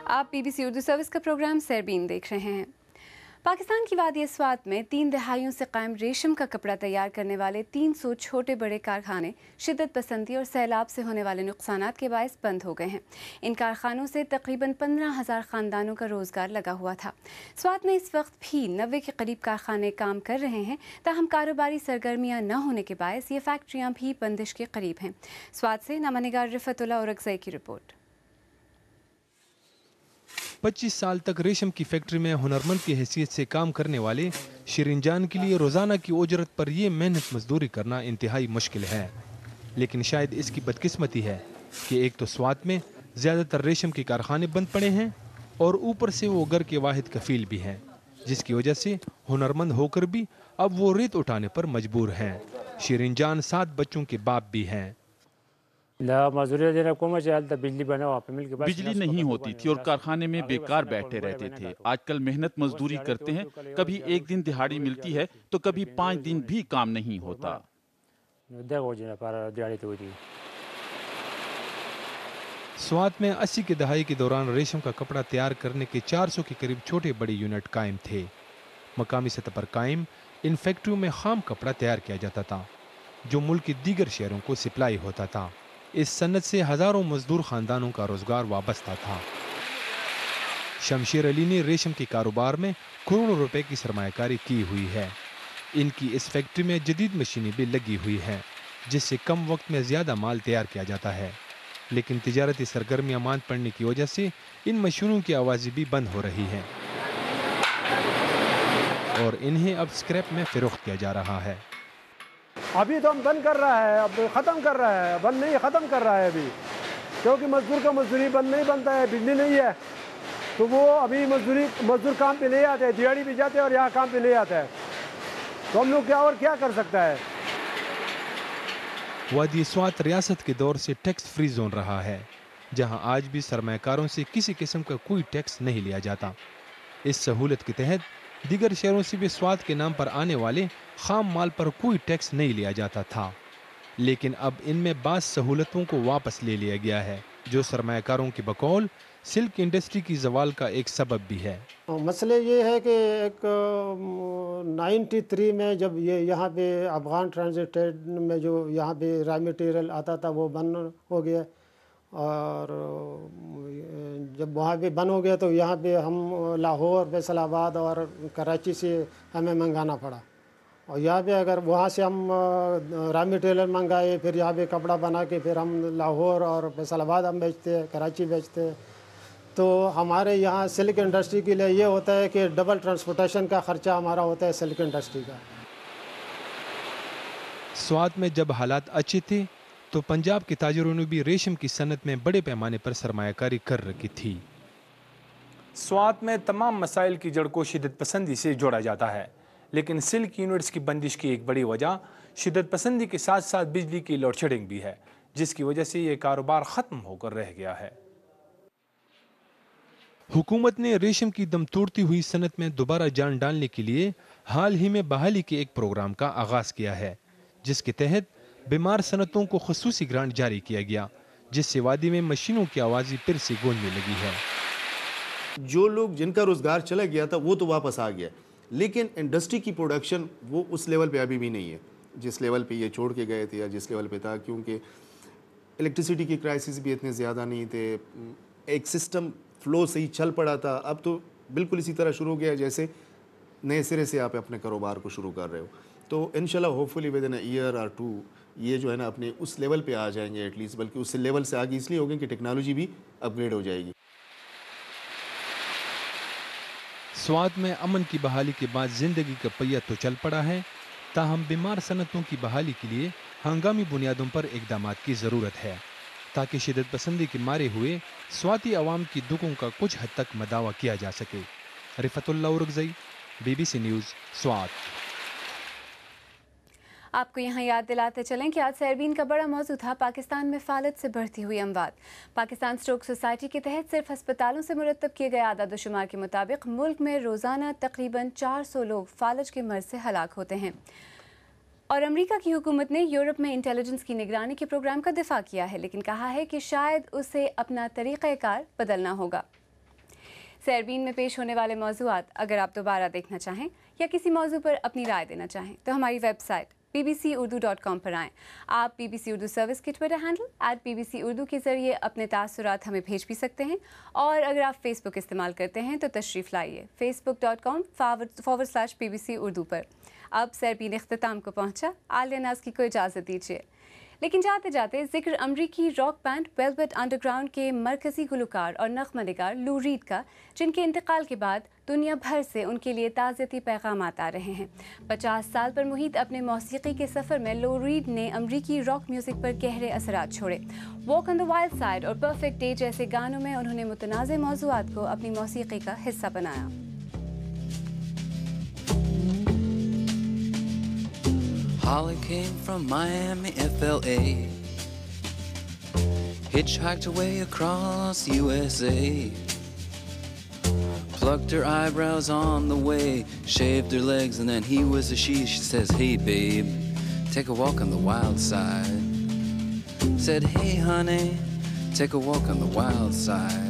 आप BBC Urdu service का programme Sairbeen देख रहे हैं। पाकिस्तान की वादी स्वात में 3 दहाइयों से कायम रेशम का कपड़ा तैयार करने वाले 300 छोटे बड़े कारखाने शिद्दत पसंदी और सैलाब से होने वाले नुकसानात के बायस बंद हो गए हैं। इन कारखानों से तकरीबन 15,000 ख़ानदानों का रोज़गार लगा हुआ था। स्वात में इस वक्त भी 90 के करीब कारखाने काम कर रहे हैं, ताहम कारोबारी सरगर्मियाँ न होने के बायस ये फैक्ट्रियाँ भी बंदिश के करीब हैं। स्वात से नामानिगार रिफतुल्लाह औरकज़ई की रिपोर्ट। 25 साल तक रेशम की फैक्ट्री में हुनरमंद की हैसियत से काम करने वाले शिरीन जान के लिए रोज़ाना की उजरत पर ये मेहनत मजदूरी करना इंतहाई मुश्किल है। लेकिन शायद इसकी बदकिस्मती है कि एक तो स्वात में ज़्यादातर रेशम के कारखाने बंद पड़े हैं और ऊपर से वो घर के वाहिद कफील भी हैं, जिसकी वजह से हुनरमंद होकर भी अब वो रेत उठाने पर मजबूर हैं। शिरीन जान 7 बच्चों के बाप भी हैं। बिजली नहीं होती थी और कारखाने में बेकार बैठे रहते थे। आजकल मेहनत मजदूरी करते हैं, कभी एक दिन दिहाड़ी मिलती है तो कभी 5 दिन भी काम नहीं होता। स्वात में 80 के दहाई के दौरान रेशम का कपड़ा तैयार करने के 400 के करीब छोटे बड़े यूनिट कायम थे। मकामी सतह पर कायम इन फैक्ट्रियों में खाम कपड़ा तैयार किया जाता था, जो मुल्क के दीगर शहरों को सप्लाई होता था। इस सनत से हजारों मजदूर खानदानों का रोजगार वाबस्ता था। शमशेर अली ने रेशम के कारोबार में करोड़ों रुपए की सरमायाकारी की हुई है। इनकी इस फैक्ट्री में जदीद मशीनें भी लगी हुई हैं, जिससे कम वक्त में ज्यादा माल तैयार किया जाता है। लेकिन तिजारती सरगर्मियां मांद पड़ने की वजह से इन मशीनों की आवाज़ें भी बंद हो रही हैं और इन्हें अब स्क्रैप में फरोख्त किया जा रहा है। अभी तो हम बंद कर रहा है, अब ख़त्म कर रहा है, बंद नहीं ख़त्म कर रहा है अभी, क्योंकि मजदूर का मजदूरी बंद नहीं बनता है, बिजली नहीं है तो वो अभी मजदूर काम पे ले आते हैं, दिहाड़ी भी जाते हैं और यहाँ काम पे ले आता है, तो हम लोग क्या कर सकता है। वादी स्वात रियासत के दौर से टैक्स फ्री जोन रहा है, जहाँ आज भी सरमायाकारों से किसी किस्म का कोई टैक्स नहीं लिया जाता। इस सहूलत के तहत दीगर शहरों से भी स्वात के नाम पर आने वाले खाम माल पर कोई टैक्स नहीं लिया जाता था, लेकिन अब इनमें बाज़ सहूलतों को वापस ले लिया गया है, जो सरमायाकारों के बकौल सिल्क इंडस्ट्री की जवाल का एक सबब भी है। मसले ये है कि एक 93 में जब ये यहाँ पे अफगान ट्रांजिट ट्रेड में जो यहाँ पे रॉ मटेरियल आता था वो बंद हो गया, और जब वहाँ पे बंद हो गया तो यहाँ पे हम लाहौर, फैसलाबाद और कराची से हमें मंगाना पड़ा। और यहाँ पे अगर वहाँ से हम रॉ मटेरियल मंगाए, फिर यहाँ पे कपड़ा बना के फिर हम लाहौर और फैसलाबाद हम बेचते हैं, कराची बेचते हैं, तो हमारे यहाँ सिल्क इंडस्ट्री के लिए ये होता है कि डबल ट्रांसपोर्टेशन का ख़र्चा हमारा होता है सिल्क इंडस्ट्री का। स्वात में जब हालात अच्छे थे तो पंजाब के ताजरों ने भी रेशम की सनत में बड़े पैमाने पर सरमायाकारी कर रखी थी। स्वात में तमाम मसाइल की जड़ को शिद्दत पसंदी से जोड़ा जाता है, लेकिन सिल्क यूनिट्स की बंदिश की एक बड़ी वजह शिद्दत पसंदी के साथ साथ बिजली की लोड शेडिंग भी है, जिसकी वजह से ये कारोबार ख़त्म होकर रह गया है। हुकूमत ने रेशम की दम तोड़ती हुई सनत में दोबारा जान डालने के लिए हाल ही में बहाली के एक प्रोग्राम का आगाज किया है, जिसके तहत बीमार सनतों को खुसूसी ग्रांट जारी किया गया, जिससे वादी में मशीनों की आवाज़ें फिर से गूंजने लगी है। जो लोग जिनका रोजगार चला गया था वो तो वापस आ गया, लेकिन इंडस्ट्री की प्रोडक्शन वो उस लेवल पे अभी भी नहीं है जिस लेवल पे ये छोड़ के गए थे या जिस लेवल पे था, क्योंकि इलेक्ट्रिसिटी की क्राइसिस भी इतने ज़्यादा नहीं थे, एक सिस्टम फ्लो सही चल पड़ा था। अब तो बिल्कुल इसी तरह शुरू हो गया जैसे नए सिरे से आप अपने कारोबार को शुरू कर रहे हो। तो इंशाल्लाह hopefully with in a year और 2 ये जो है ना अपने उस लेवल पे आ जाएंगे एटलीस्ट, बल्कि उस लेवल से आगे इसलिए होंगे कि टेक्नोलॉजी भी अपग्रेड हो जाएगी। स्वात में अमन की बहाली के बाद जिंदगी का पहिया तो चल पड़ा है, ताहम बीमार सनतों की बहाली के लिए हंगामी बुनियादों पर इकदामात की ज़रूरत है, ताकि शिद्दत पसंदी के मारे हुए स्वाती अवाम की दुखों का कुछ हद तक मदावा किया जा सके। रिफतुल्लाह औरकज़ई, BBC न्यूज़, स्वात। आपको यहाँ याद दिलाते चलें कि आज सरबीन का बड़ा मौजू था पाकिस्तान में फालज से बढ़ती हुई अमवात। पाकिस्तान स्ट्रोक सोसाइटी के तहत सिर्फ अस्पतालों से मुरतब किए गए आदाद शुमार के मुताबिक मुल्क में रोज़ाना तकरीबन 400 लोग फालज के मर्ज से हलाक होते हैं। और अमेरिका की हुकूमत ने यूरोप में इंटेलिजेंस की निगरानी के प्रोग्राम का दिफा किया है, लेकिन कहा है कि शायद उसे अपना तरीक़ाकार बदलना होगा। सरबीन में पेश होने वाले मौज़ूआत अगर आप दोबारा देखना चाहें या किसी मौजू पर अपनी राय देना चाहें तो हमारी वेबसाइट bbcurdu.com पर आएँ। आप BBC उर्दू सर्विस के ट्विटर हैंडल @BBC उर्दू के ज़रिए अपने तासुरात हमें भेज भी सकते हैं, और अगर आप फेसबुक इस्तेमाल करते हैं तो तशरीफ़ लाइए facebook.com/BBC उर्दू पर। अब सरबीन इख्तिताम को पहुँचा, आलिया नाज की को इजाज़त दीजिए। लेकिन जाते जाते जिक्र अमरीकी रॉक बैंड वेलवेट अंडरग्राउंड के मरकज़ी गुलकार और नग़्मा निगार लू रीड का, जिनके इंतकाल के बाद दुनिया भर से उनके लिए ताज़ियती पैगामात आ रहे हैं। 50 साल पर मुहित अपने मौसीकी के सफ़र में लू रीड ने अमरीकी रॉक म्यूज़िक पर गहरे असरात छोड़े। Walk on the wild side और परफेक्ट डे जैसे गानों में उन्होंने मुतनाज़े मौज़ूआत को अपनी मौसीकी का हिस्सा बनाया। Holly came from Miami, FLA, hitchhiked away across USA, plucked her eyebrows on the way, shaved her legs, and then he was a she. She says, hey babe, take a walk on the wild side. Said, hey honey, take a walk on the wild side.